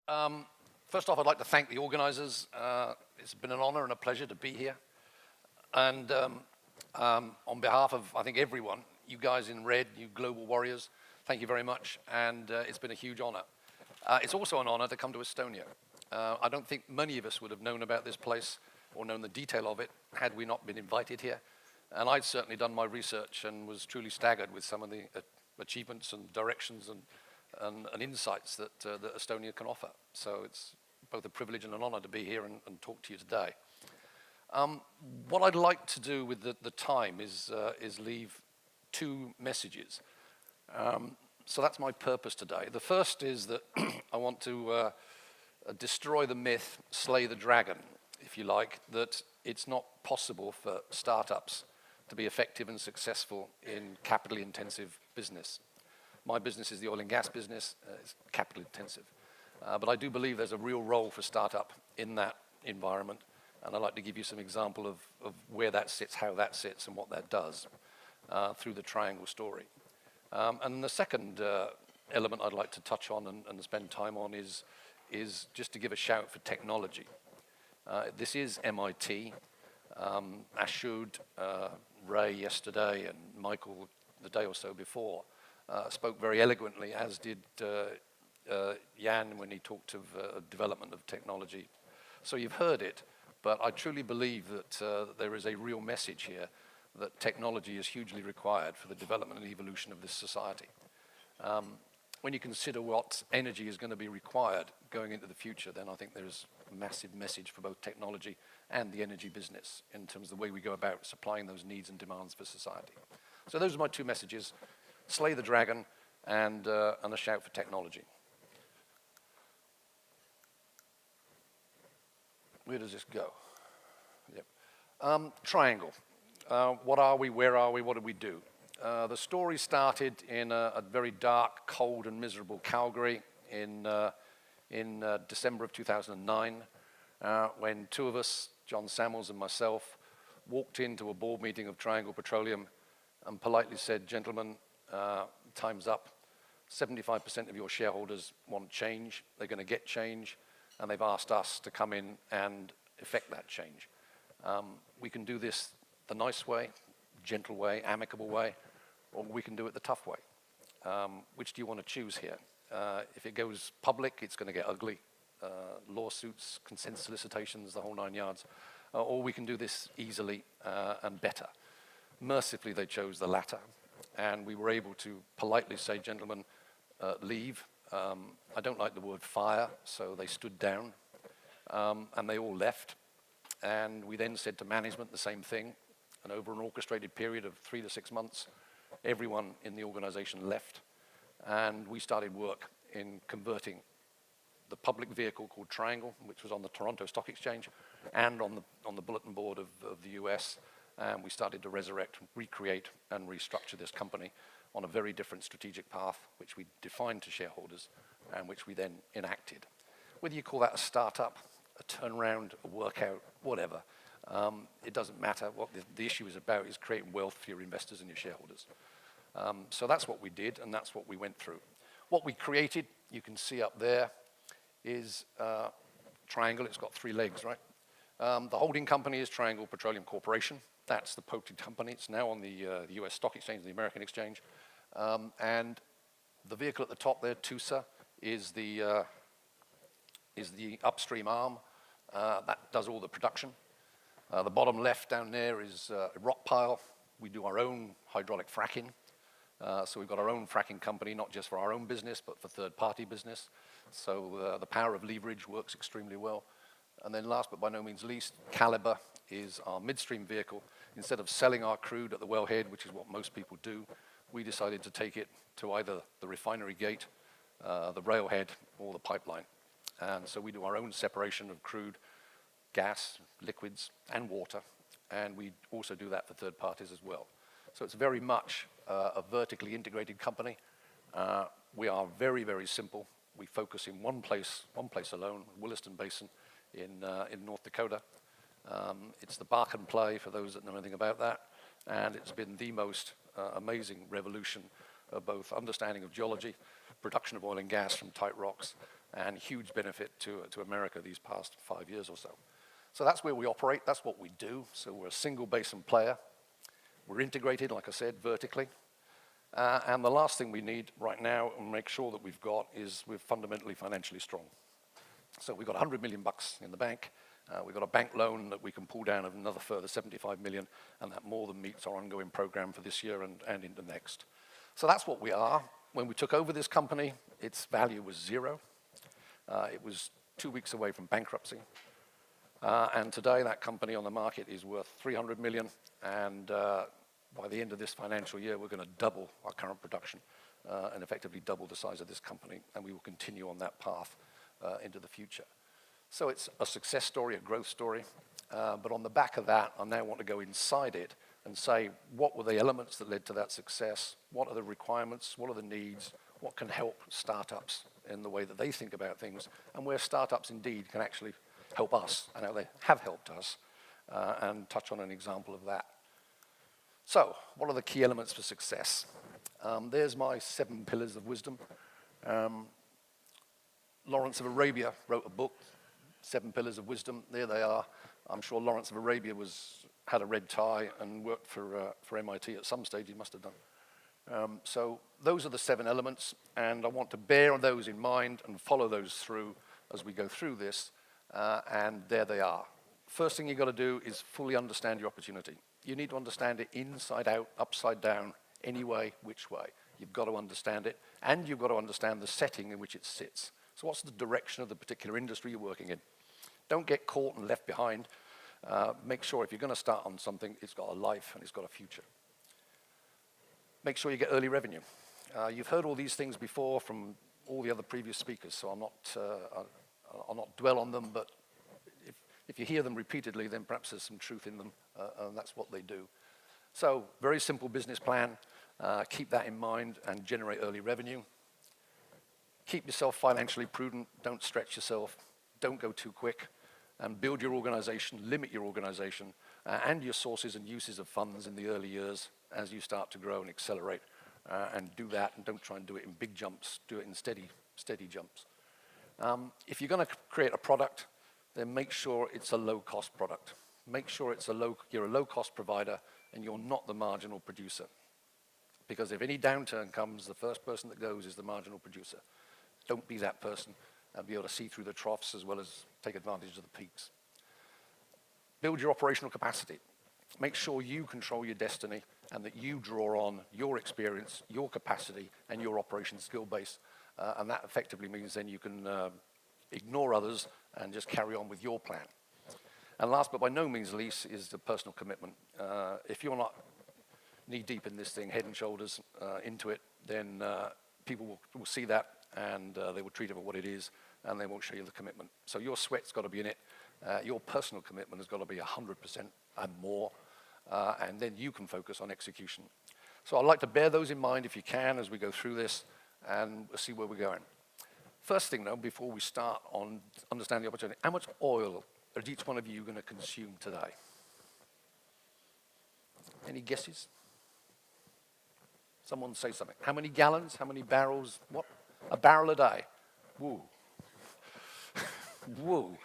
First off, I'd like to thank the organizers. It's been an honor and a pleasure to be here. And on behalf of, I think, everyone, you guys in red, you global warriors, thank you very much. And it's been a huge honor. It's also an honor to come to Estonia. I don't think many of us would have known about this place or known the detail of it had we not been invited here. And I'd certainly done my research and was truly staggered with some of the achievements and directions and insights that Estonia can offer. So it's both a privilege and an honor to be here and talk to you today. What I'd like to do with the time is leave two messages. So that's my purpose today. The first is that I want to destroy the myth, slay the dragon, if you like, that it's not possible for startups to be effective and successful in capital intensive business. My business is the oil and gas business. It's capital intensive. But I do believe there's a real role for startup in that environment. And I'd like to give you some example of where that sits, how that sits, and what that does through the triangle story. And the second element I'd like to touch on and spend time on is just to give a shout for technology. This is MIT. Ashud, Ray yesterday, and Michael the day or so before spoke very eloquently, as did Jan when he talked of development of technology. So you've heard it, but I truly believe that there is a real message here that technology is hugely required for the development and evolution of this society. When you consider what energy is going to be required going into the future, then I think there's a massive message for both technology and the energy business in terms of the way we go about supplying those needs and demands for society. So those are my two messages: slay the dragon and a shout for technology. Where does this go? Yep. Triangle. What are we? Where are we? What do we do? The story started in a very dark, cold, and miserable Calgary in December of 2009, when two of us, John Samuels and myself, walked into a board meeting of Triangle Petroleum and politely said, "Gentlemen, time's up. 75% of your shareholders want change. They're going to get change, and they've asked us to come in and effect that change. We can do this the nice way, gentle way, amicable way, or we can do it the tough way. Which do you want to choose here? If it goes public, it's going to get ugly. Lawsuits, consent solicitations, the whole 9 yards. Or we can do this easily and better." Mercifully, they chose the latter. And we were able to politely say, "Gentlemen, leave." I don't like the word fire, so they stood down. And they all left. And we then said to management the same thing. And over an orchestrated period of 3 to 6 months, everyone in the organization left. And we started work in converting the public vehicle called Triangle, which was on the Toronto Stock Exchange and on the bulletin board of the US. And we started to resurrect, recreate, and restructure this company on a very different strategic path, which we defined to shareholders and which we then enacted. Whether you call that a startup, a turnaround, a workout, whatever, it doesn't matter. What the issue is about is creating wealth for your investors and your shareholders. So that's what we did, and that's what we went through. What we created, you can see up there, is Triangle. It's got 3 legs, right? The holding company is Triangle Petroleum Corporation. That's the potent company. It's now on the US Stock Exchange, the American Exchange. And the vehicle at the top there, TUSA, is the upstream arm that does all the production. The bottom left down there is a rock pile. We do our own hydraulic fracking. So we've got our own fracking company, not just for our own business, but for third-party business. So the power of leverage works extremely well. And then last but by no means least, Caliber is our midstream vehicle. Instead of selling our crude at the wellhead, which is what most people do, we decided to take it to either the refinery gate, the railhead, or the pipeline. And so we do our own separation of crude, gas, liquids, and water. And we also do that for third parties as well. So it's very much a vertically integrated company. We are very, very simple. We focus in one place alone, Williston Basin in North Dakota. It's the Bakken play, for those that know anything about that. And it's been the most amazing revolution both understanding of geology, production of oil and gas from tight rocks, and huge benefit to America these past 5 years or so. So that's where we operate, that's what we do. So we're a single basin player. We're integrated, like I said, vertically. And the last thing we need right now and make sure that we've got is we're fundamentally financially strong. So we've got $100 million in the bank. We've got a bank loan that we can pull down of another further $75 million, and that more than meets our ongoing program for this year and into next. So that's what we are. When we took over this company, its value was zero. It was 2 weeks away from bankruptcy. And today that company on the market is worth $300 million, and by the end of this financial year, we're going to double our current production and effectively double the size of this company, and we will continue on that path into the future. So it's a success story, a growth story, but on the back of that, I now want to go inside it and say, what were the elements that led to that success? What are the requirements? What are the needs? What can help startups in the way that they think about things, and where startups indeed can actually help us, and how they have helped us, and touch on an example of that. So, what are the key elements for success? There's my 7 pillars of wisdom. Lawrence of Arabia wrote a book, 7 Pillars of Wisdom. There they are. I'm sure Lawrence of Arabia had a red tie and worked for MIT at some stage, he must have done. So those are the 7 elements, and I want to bear those in mind and follow those through as we go through this, and there they are. First thing you've got to do is fully understand your opportunity. You need to understand it inside out, upside down, any way, which way. You've got to understand it, and you've got to understand the setting in which it sits. So what's the direction of the particular industry you're working in? Don't get caught and left behind. Make sure if you're going to start on something, it's got a life and it's got a future. Make sure you get early revenue. You've heard all these things before from all the other previous speakers, so I'll not dwell on them, but if you hear them repeatedly, then perhaps there's some truth in them, and that's what they do. So, very simple business plan. Keep that in mind and generate early revenue. Keep yourself financially prudent. Don't stretch yourself. Don't go too quick. And build your organization, limit your organization, and your sources and uses of funds in the early years as you start to grow and accelerate. And do that, and don't try and do it in big jumps. Do it in steady jumps. If you're going to create a product, then make sure it's a low-cost product. Make sure you're a low-cost provider and you're not the marginal producer. Because if any downturn comes, the first person that goes is the marginal producer. Don't be that person and be able to see through the troughs as well as take advantage of the peaks. Build your operational capacity. Make sure you control your destiny and that you draw on your experience, your capacity, and your operation skill base. And that effectively means then you can ignore others and just carry on with your plan. And last but by no means least is the personal commitment. If you're not knee-deep in this thing, head and shoulders into it, then people will see that and they will treat it for what it is, and they won't show you the commitment. So your sweat's got to be in it. Your personal commitment has got to be 100% and more, and then you can focus on execution. So I'd like to bear those in mind if you can as we go through this, and we'll see where we're going. First thing, though, before we start on understanding the opportunity, how much oil are each one of you going to consume today? Any guesses? Someone say something. How many gallons? How many barrels? What? A barrel a day. Woo. Woo.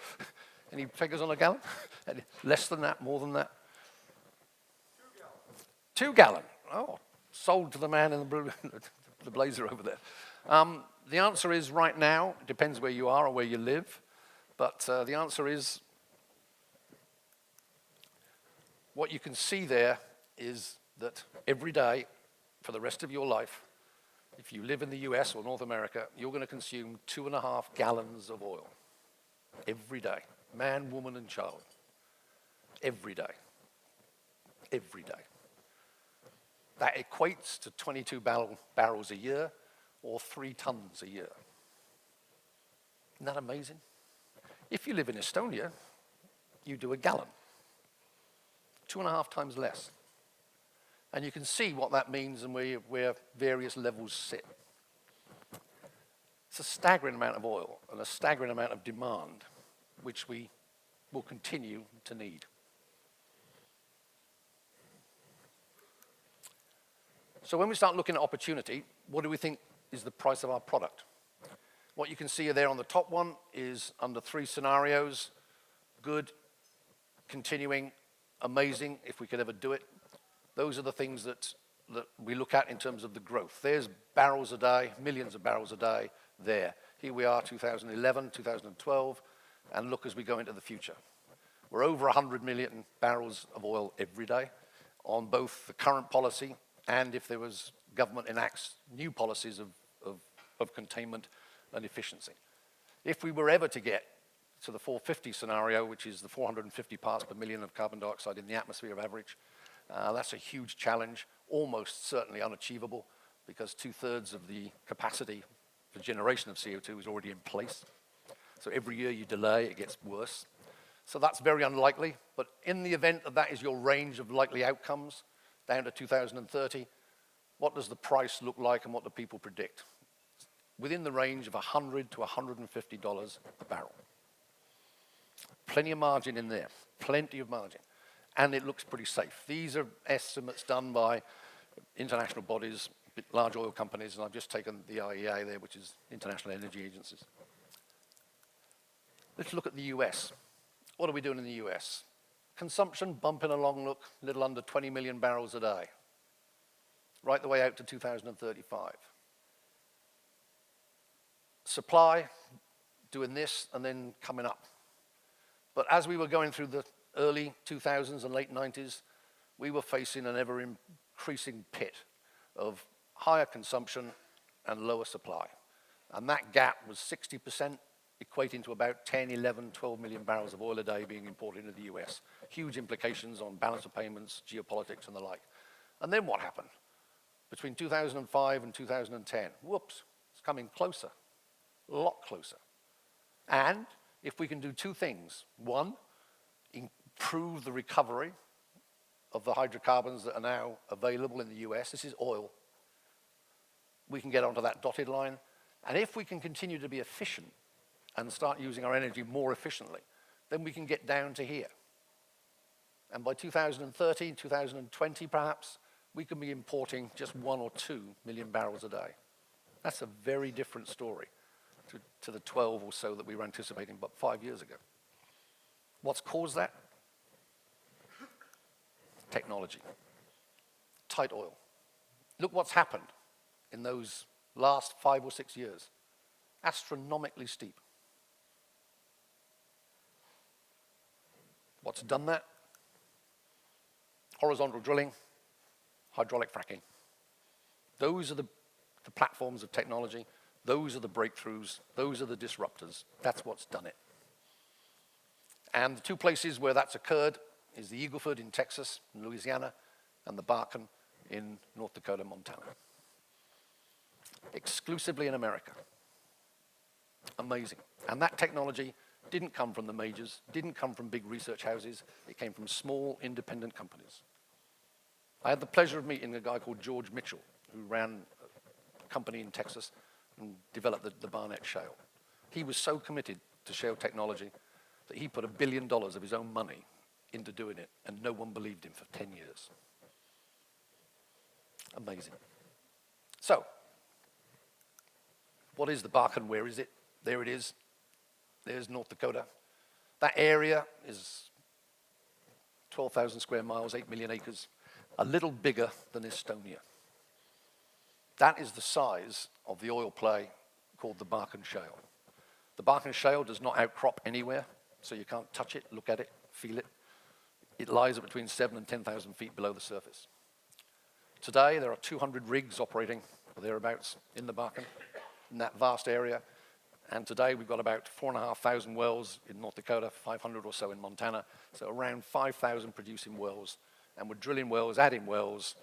Any figures on a gallon? Less than that? More than that? 2 gallon. Oh, sold to the man in the blue, the blazer over there. The answer is right now, it depends where you are or where you live, but the answer is what you can see there is that every day for the rest of your life, if you live in the US or North America, you're going to consume 2.5 gallons of oil every day, man, woman, and child, every day, every day. That equates to 22 barrels a year, or 3 tons a year. Isn't that amazing? If you live in Estonia, you do a gallon, 2.5 times less. And you can see what that means and where various levels sit. It's a staggering amount of oil and a staggering amount of demand, which we will continue to need. So when we start looking at opportunity, what do we think is the price of our product? What you can see there on the top one is under 3 scenarios: good, continuing, amazing, if we could ever do it. Those are the things that we look at in terms of the growth. There's barrels a day, millions of barrels a day there. Here we are, 2011, 2012, and look as we go into the future. We're over 100 million barrels of oil every day on both the current policy and if there was government enacts new policies of containment and efficiency. If we were ever to get to the 450 scenario, which is the 450 parts per million of carbon dioxide in the atmosphere of average, that's a huge challenge, almost certainly unachievable, because 2/3 of the capacity for generation of CO2 is already in place. So every year you delay, it gets worse. So that's very unlikely, but in the event that that is your range of likely outcomes, down to 2030, what does the price look like and what do people predict? Within the range of $100 to $150 a barrel. Plenty of margin in there, plenty of margin. And it looks pretty safe. These are estimates done by international bodies, large oil companies, and I've just taken the IEA there, which is International Energy Agencies. Let's look at the US. What are we doing in the US? Consumption bumping along, look, a little under 20 million barrels a day, right the way out to 2035. Supply, doing this and then coming up. But as we were going through the early 2000s and late 90s, we were facing an ever-increasing pit of higher consumption and lower supply. And that gap was 60%, equating to about 10, 11, 12 million barrels of oil a day being imported into the US. Huge implications on balance of payments, geopolitics, and the like. And then what happened? Between 2005 and 2010, whoops, it's coming closer, a lot closer. And if we can do 2 things, one, improve the recovery of the hydrocarbons that are now available in the US, this is oil, we can get onto that dotted line. And if we can continue to be efficient and start using our energy more efficiently, then we can get down to here. And by 2030, 2020 perhaps, we can be importing just 1 or 2 million barrels a day. That's a very different story to the 12 or so that we were anticipating about 5 years ago. What's caused that? Technology. Tight oil. Look what's happened in those last 5 or 6 years. Astronomically steep. What's done that? Horizontal drilling, hydraulic fracking. Those are the platforms of technology. Those are the breakthroughs. Those are the disruptors. That's what's done it. And the 2 places where that's occurred is the Eagle Ford in Texas and Louisiana, and the Bakken in North Dakota, Montana. Exclusively in America. Amazing. And that technology didn't come from the majors, didn't come from big research houses. It came from small, independent companies. I had the pleasure of meeting a guy called George Mitchell, who ran a company in Texas and developed the Barnett Shale. He was so committed to shale technology that he put $1 billion of his own money into doing it, and no one believed him for 10 years. Amazing. So, what is the Bakken? Where is it? There it is. There's North Dakota. That area is 12,000 square miles, 8 million acres, a little bigger than Estonia. That is the size of the oil play called the Bakken Shale. The Bakken Shale does not outcrop anywhere, so you can't touch it, look at it, feel it. It lies at between 7,000 and 10,000 feet below the surface. Today, there are 200 rigs operating, or thereabouts, in the Bakken, in that vast area. And today, we've got about 4,500 wells in North Dakota, 500 or so in Montana, so around 5,000 producing wells. And we're drilling wells, adding wells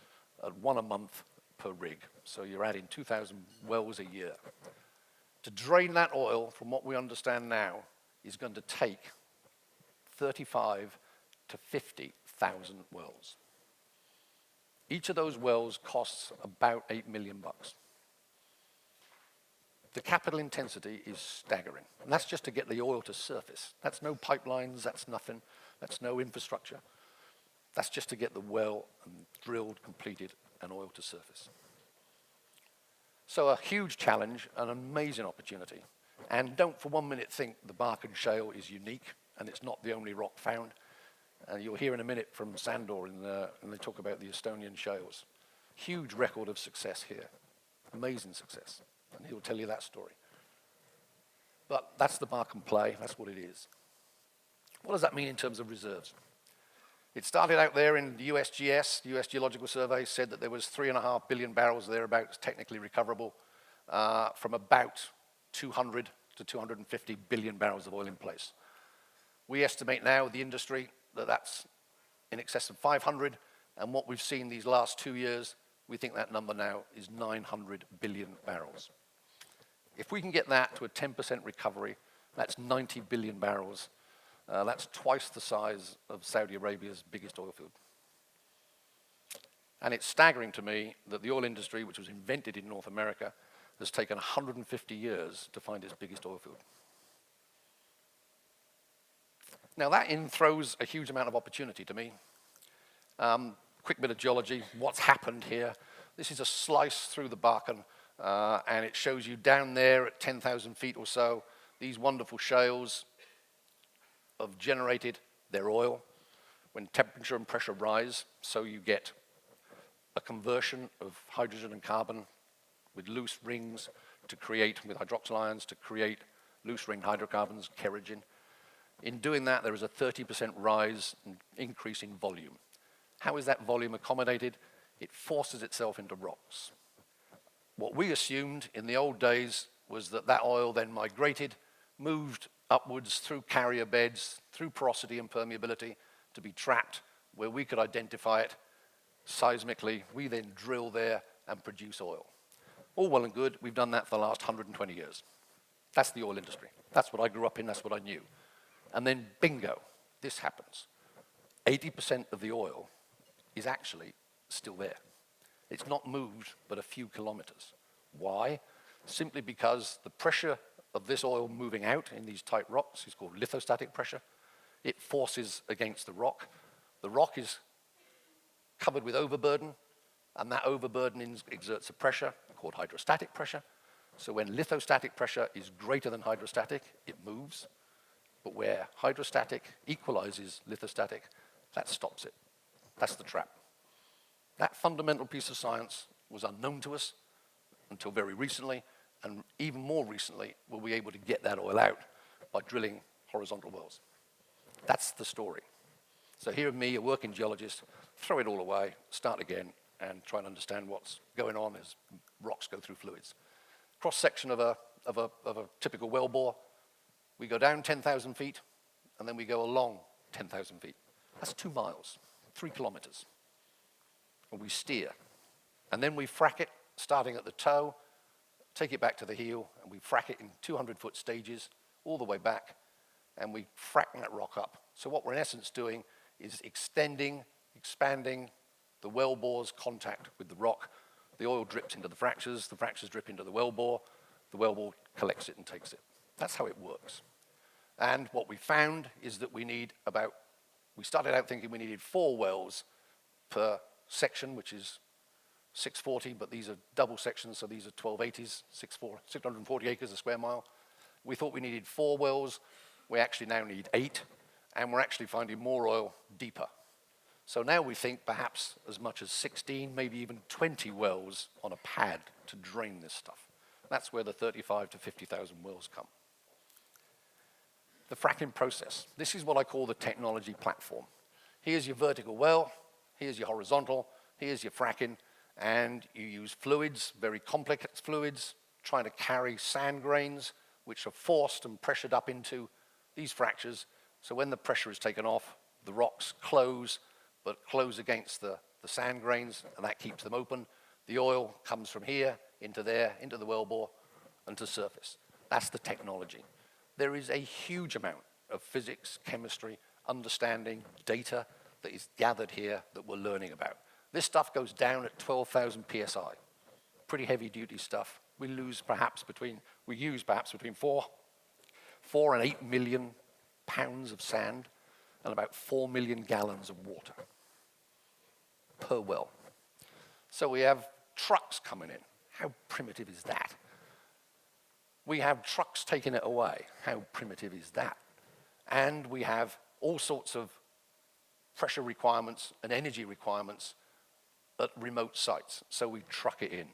at 1 a month per rig. So you're adding 2,000 wells a year. To drain that oil, from what we understand now, is going to take 35 to 50,000 wells. Each of those wells costs about $8 million. The capital intensity is staggering. And that's just to get the oil to surface. That's no pipelines, that's nothing, that's no infrastructure. That's just to get the well drilled, completed, and oil to surface. So a huge challenge, an amazing opportunity. And don't for 1 minute think the Barkham Shale is unique and it's not the only rock found. You'll hear in a minute from Sandor when they talk about the Estonian shales. Huge record of success here, amazing success, and he'll tell you that story. But that's the Barkham play, that's what it is. What does that mean in terms of reserves? It started out there in the USGS, the US Geological Survey, said that there was 3.5 billion barrels thereabouts technically recoverable from about 200 to 250 billion barrels of oil in place. We estimate now, the industry, that that's in excess of 500, and what we've seen these last 2 years, we think that number now is 900 billion barrels. If we can get that to a 10% recovery, that's 90 billion barrels. That's twice the size of Saudi Arabia's biggest oil field. And it's staggering to me that the oil industry, which was invented in North America, has taken 150 years to find its biggest oil field. Now that throws a huge amount of opportunity to me. Quick bit of geology, what's happened here. This is a slice through the Barkham, and it shows you down there at 10,000 feet or so, these wonderful shales have generated their oil when temperature and pressure rise, so you get a conversion of hydrogen and carbon with loose rings to create, with hydroxyl ions, to create loose ring hydrocarbons, kerogen. In doing that, there is a 30% rise and increase in volume. How is that volume accommodated? It forces itself into rocks. What we assumed in the old days was that that oil then migrated, moved upwards through carrier beds, through porosity and permeability to be trapped where we could identify it seismically. We then drill there and produce oil. All well and good. We've done that for the last 120 years. That's the oil industry. That's what I grew up in. That's what I knew. And then bingo, this happens. 80% of the oil is actually still there. It's not moved but a few kilometers. Why? Simply because the pressure of this oil moving out in these tight rocks is called lithostatic pressure. It forces against the rock. The rock is covered with overburden, and that overburden exerts a pressure called hydrostatic pressure. So when lithostatic pressure is greater than hydrostatic, it moves. But where hydrostatic equalizes lithostatic, that stops it. That's the trap. That fundamental piece of science was unknown to us until very recently, and even more recently, were we able to get that oil out by drilling horizontal wells. That's the story. So here me, a working geologist, throw it all away, start again, and try and understand what's going on as rocks go through fluids. Cross-section of a typical well bore. We go down 10,000 feet, and then we go along 10,000 feet. That's 2 miles, 3 kilometers. And we steer. And then we frack it, starting at the toe, take it back to the heel, and we frack it in 200-foot stages all the way back, and we frack that rock up. So what we're in essence doing is extending, expanding the well bore's contact with the rock. The oil drips into the fractures drip into the well bore collects it and takes it. That's how it works. And what we found is that we started out thinking we needed 4 wells per section, which is 640, but these are double sections, so these are 1280s, 640 acres a square mile. We thought we needed 4 wells. We actually now need 8, and we're actually finding more oil deeper. So now we think perhaps as much as 16, maybe even 20 wells on a pad to drain this stuff. That's where the 35 to 50,000 wells come. The fracking process. This is what I call the technology platform. Here's your vertical well, here's your horizontal, here's your fracking, and you use fluids, very complex fluids, trying to carry sand grains, which are forced and pressured up into these fractures. So when the pressure is taken off, the rocks close, but close against the sand grains, and that keeps them open. The oil comes from here into there, into the wellbore, and to surface. That's the technology. There is a huge amount of physics, chemistry, understanding, data that is gathered here that we're learning about. This stuff goes down at 12,000 psi. Pretty heavy duty stuff. We use perhaps between 4 and 8 million pounds of sand and about 4 million gallons of water per well. So we have trucks coming in. How primitive is that? We have trucks taking it away. How primitive is that? And we have all sorts of pressure requirements and energy requirements at remote sites, so we truck it in.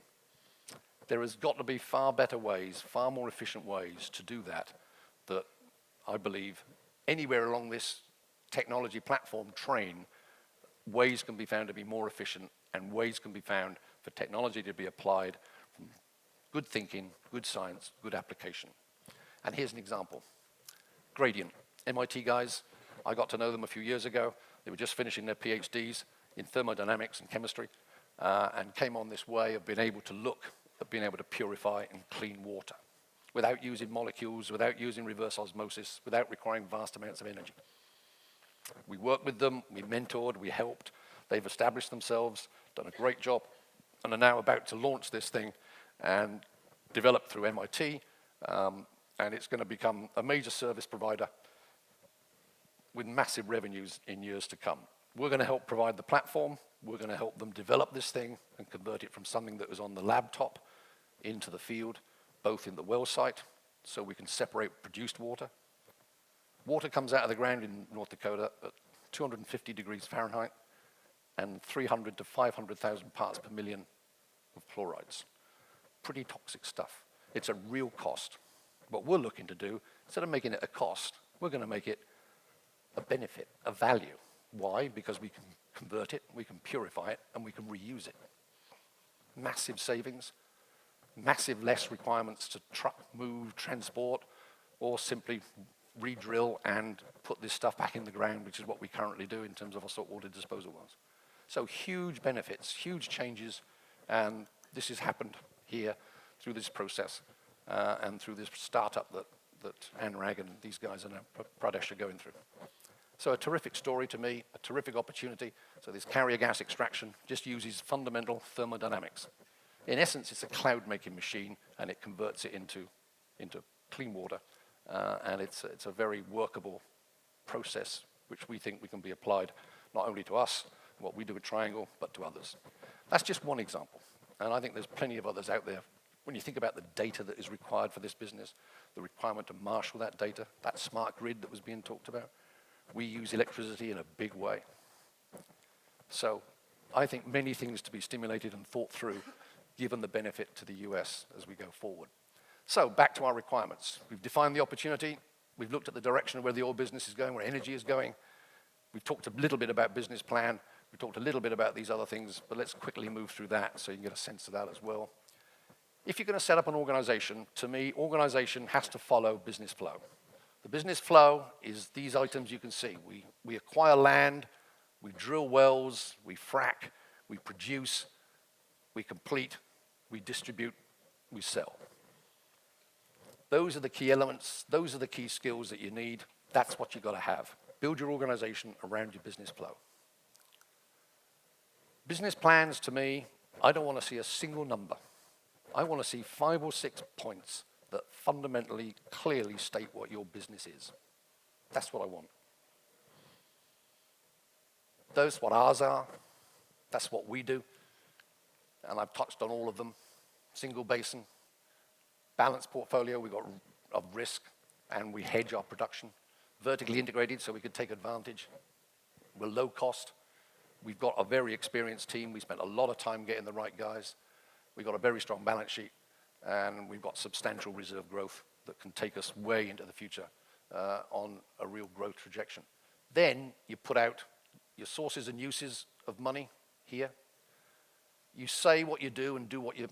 There has got to be far better ways, far more efficient ways to do that I believe anywhere along this technology platform train, ways can be found to be more efficient and ways can be found for technology to be applied from good thinking, good science, good application. And here's an example. Gradient, MIT guys, I got to know them a few years ago. They were just finishing their PhDs in thermodynamics and chemistry and came on this way of being able to look at being able to purify and clean water without using molecules, without using reverse osmosis, without requiring vast amounts of energy. We worked with them, we mentored, we helped. They've established themselves, done a great job, and are now about to launch this thing and develop through MIT, and it's going to become a major service provider with massive revenues in years to come. We're going to help provide the platform. We're going to help them develop this thing and convert it from something that was on the laptop into the field, both in the well site, so we can separate produced water. Water comes out of the ground in North Dakota at 250 degrees Fahrenheit and 300 to 500,000 parts per million of chlorides. Pretty toxic stuff. It's a real cost. What we're looking to do, instead of making it a cost, we're going to make it a benefit, a value. Why? Because we can convert it, we can purify it, and we can reuse it. Massive savings, massive less requirements to truck, move, transport, or simply re-drill and put this stuff back in the ground, which is what we currently do in terms of our saltwater disposal wells. So huge benefits, huge changes, and this has happened here through this process and through this startup that Anurag and these guys in Pradesh are going through. So a terrific story to me, a terrific opportunity. So this carrier gas extraction just uses fundamental thermodynamics. In essence, it's a cloud-making machine, and it converts it into clean water. And it's a very workable process, which we think we can be applied not only to us, what we do at Triangle, but to others. That's just one example. And I think there's plenty of others out there. When you think about the data that is required for this business, the requirement to marshal that data, that smart grid that was being talked about, we use electricity in a big way. So I think many things to be stimulated and thought through, given the benefit to the US as we go forward. So back to our requirements. We've defined the opportunity. We've looked at the direction of where the oil business is going, where energy is going. We've talked a little bit about business plan. We talked a little bit about these other things, but let's quickly move through that so you can get a sense of that as well. If you're going to set up an organization, to me, organization has to follow business flow. The business flow is these items you can see. We acquire land, we drill wells, we frack, we produce, we complete, we distribute, we sell. Those are the key elements. Those are the key skills that you need. That's what you've got to have. Build your organization around your business flow. Business plans, to me, I don't want to see a single number. I want to see 5 or 6 points that fundamentally, clearly state what your business is. That's what I want. That's what ours are. That's what we do. And I've touched on all of them. Single basin, balanced portfolio, we've got of risk, and we hedge our production. Vertically integrated, so we could take advantage. We're low cost. We've got a very experienced team. We spent a lot of time getting the right guys. We've got a very strong balance sheet, and we've got substantial reserve growth that can take us way into the future on a real growth trajectory. Then you put out your sources and uses of money here. You say what you do and do what you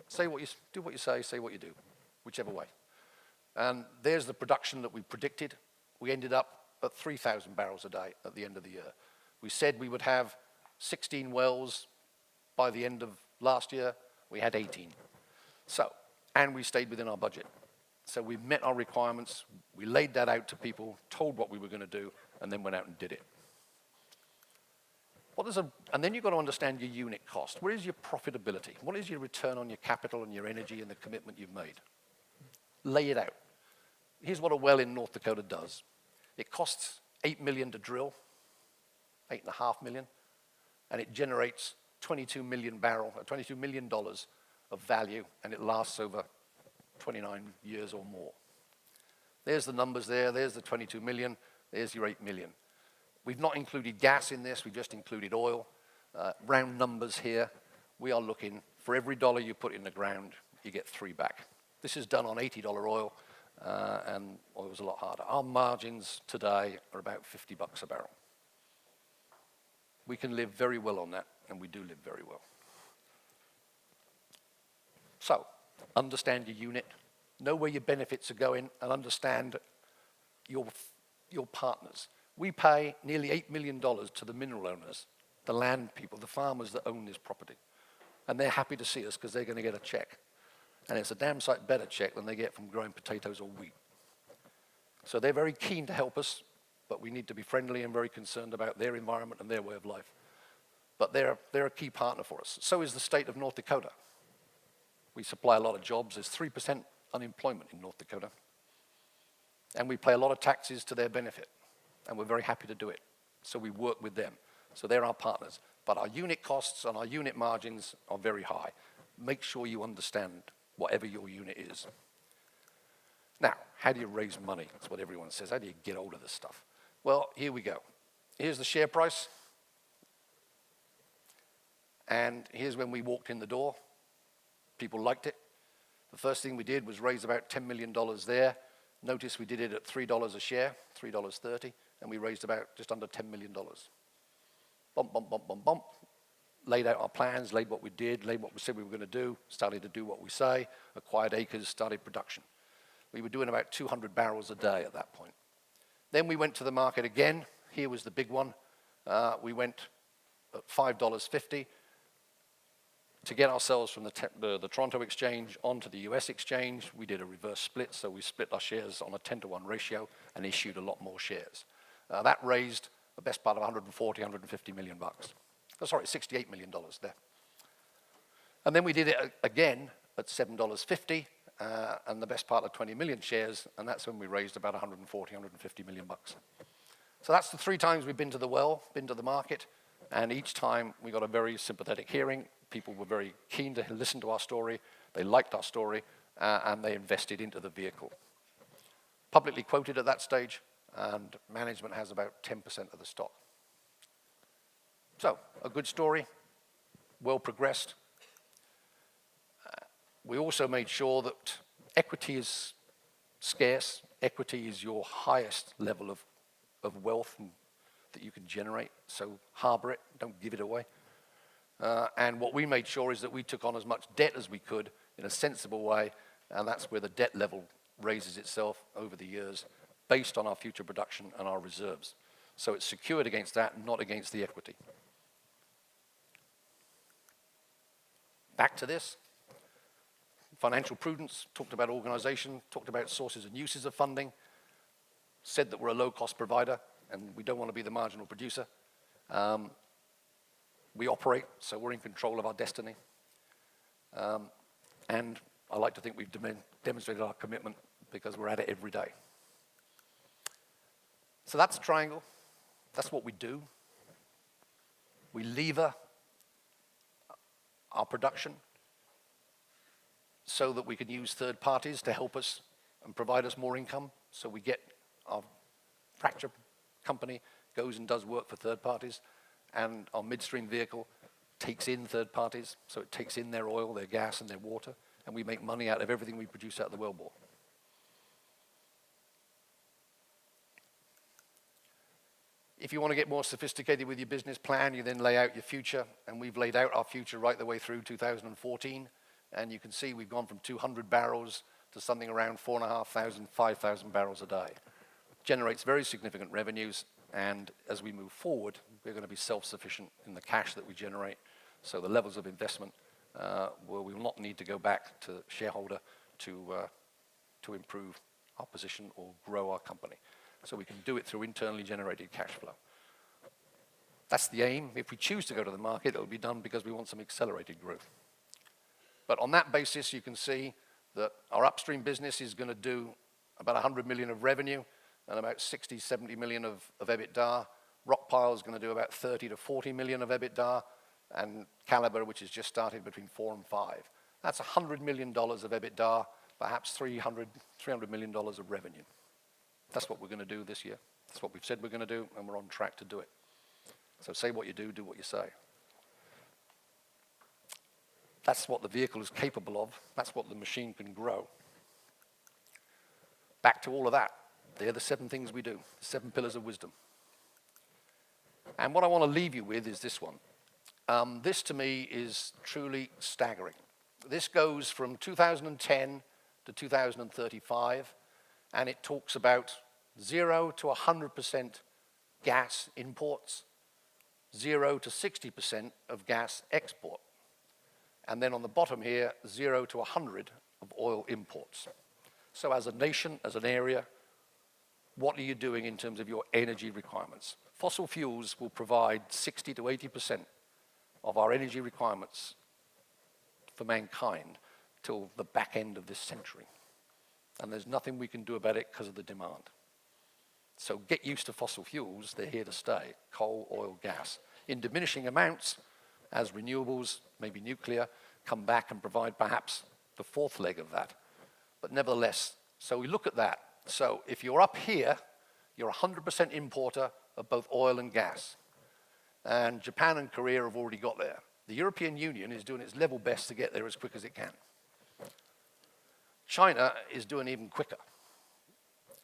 say. Do what you say what you do, whichever way. And there's the production that we predicted. We ended up at 3,000 barrels a day at the end of the year. We said we would have 16 wells by the end of last year. We had 18. So, and we stayed within our budget. So we met our requirements. We laid that out to people, told what we were going to do, and then went out and did it. And then you've got to understand your unit cost. Where is your profitability? What is your return on your capital and your energy and the commitment you've made? Lay it out. Here's what a well in North Dakota does. It costs $8 million to drill, $8.5 million, and it generates $22 million of value, and it lasts over 29 years or more. There's the numbers there. There's the 22 million. There's your 8 million. We've not included gas in this. We've just included oil. Round numbers here. We are looking for every dollar you put in the ground, you get 3 back. This is done on $80 oil, and oil was a lot harder. Our margins today are about $50 a barrel. We can live very well on that, and we do live very well. So, understand your unit, know where your benefits are going, and understand your partners. We pay nearly $8 million to the mineral owners, the land people, the farmers that own this property. And they're happy to see us because they're going to get a check. And it's a damn sight better check than they get from growing potatoes or wheat. So they're very keen to help us, but we need to be friendly and very concerned about their environment and their way of life. But they're a key partner for us. So is the state of North Dakota. We supply a lot of jobs. There's 3% unemployment in North Dakota. And we pay a lot of taxes to their benefit. And we're very happy to do it. So we work with them. So they're our partners. But our unit costs and our unit margins are very high. Make sure you understand whatever your unit is. Now, how do you raise money? That's what everyone says. How do you get hold of this stuff? Well, here we go. Here's the share price. And here's when we walked in the door. People liked it. The first thing we did was raise about $10 million there. Notice we did it at $3 a share, $3.30, and we raised about just under $10 million. Bump, bump, bump, bump, bump. Laid out our plans, laid what we did, laid what we said we were going to do, started to do what we say, acquired acres, started production. We were doing about 200 barrels a day at that point. Then we went to the market again. Here was the big one. We went at $5.50 to get ourselves from the Toronto exchange onto the US exchange. We did a reverse split, so we split our shares on a 10-to-1 ratio and issued a lot more shares. That raised the best part of 150 million bucks. Oh, sorry, $68 million there. And then we did it again at $7.50, and the best part of 20 million shares, and that's when we raised about 150 million bucks. So that's the 3 times we've been to the well, been to the market, and each time we got a very sympathetic hearing. People were very keen to listen to our story. They liked our story, and they invested into the vehicle. Publicly quoted at that stage, and management has about 10% of the stock. So, a good story, well progressed. We also made sure that equity is scarce. Equity is your highest level of wealth that you can generate, so harbor it, don't give it away. And what we made sure is that we took on as much debt as we could in a sensible way, and that's where the debt level raises itself over the years based on our future production and our reserves. So it's secured against that, not against the equity. Back to this. Financial prudence, talked about organization, talked about sources and uses of funding, said that we're a low-cost provider and we don't want to be the marginal producer. We operate, so we're in control of our destiny. And I like to think we've demonstrated our commitment because we're at it every day. So that's a triangle. That's what we do. We lever our production so that we can use third parties to help us and provide us more income. So we get our fracture company goes and does work for third parties, and our midstream vehicle takes in third parties, so it takes in their oil, their gas, and their water, and we make money out of everything we produce out of the wellbore. If you want to get more sophisticated with your business plan, you then lay out your future, and we've laid out our future right the way through 2014, and you can see we've gone from 200 barrels to something around 4,500, 5,000 barrels a day. Generates very significant revenues, and as we move forward, we're going to be self-sufficient in the cash that we generate. So the levels of investment where we will not need to go back to shareholder to improve our position or grow our company. So we can do it through internally generated cash flow. That's the aim. If we choose to go to the market, it'll be done because we want some accelerated growth. But on that basis, you can see that our upstream business is going to do about 100 million of revenue and about 60, 70 million of EBITDA. Rockpile is going to do about 30 to 40 million of EBITDA, and Caliber, which has just started, between 4 and 5. That's $100 million of EBITDA, perhaps $300 million of revenue. That's what we're going to do this year. That's what we've said we're going to do, and we're on track to do it. So say what you do what you say. That's what the vehicle is capable of. That's what the machine can grow. Back to all of that. They're the 7 things we do, the 7 pillars of wisdom. And what I want to leave you with is this one. This to me is truly staggering. This goes from 2010 to 2035, and it talks about 0 to 100% gas imports, 0 to 60% of gas export. And then on the bottom here, 0 to 100 of oil imports. So as a nation, as an area, what are you doing in terms of your energy requirements? Fossil fuels will provide 60 to 80% of our energy requirements for mankind till the back end of this century. And there's nothing we can do about it because of the demand. So get used to fossil fuels, they're here to stay. Coal, oil, gas. In diminishing amounts, as renewables, maybe nuclear, come back and provide perhaps the 4th leg of that. But nevertheless, so we look at that. So if you're up here, you're 100% importer of both oil and gas. And Japan and Korea have already got there. The European Union is doing its level best to get there as quick as it can. China is doing even quicker.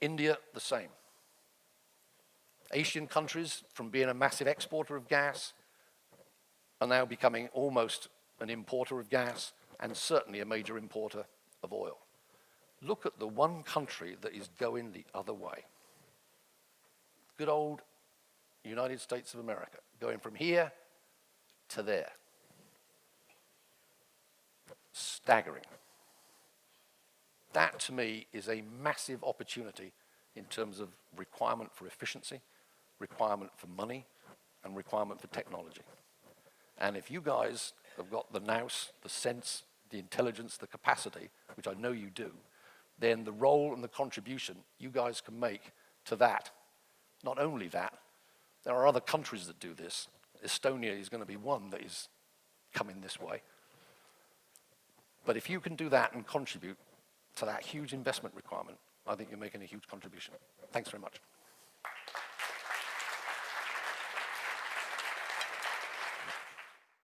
India, the same. Asian countries, from being a massive exporter of gas, are now becoming almost an importer of gas, and certainly a major importer of oil. Look at the one country that is going the other way. Good old United States of America, going from here to there. Staggering. That, to me, is a massive opportunity in terms of requirement for efficiency, requirement for money, and requirement for technology. And if you guys have got the nous, the sense, the intelligence, the capacity, which I know you do, then the role and the contribution you guys can make to that. Not only that, there are other countries that do this. Estonia is going to be one that is coming this way. But if you can do that and contribute to that huge investment requirement, I think you're making a huge contribution. Thanks very much.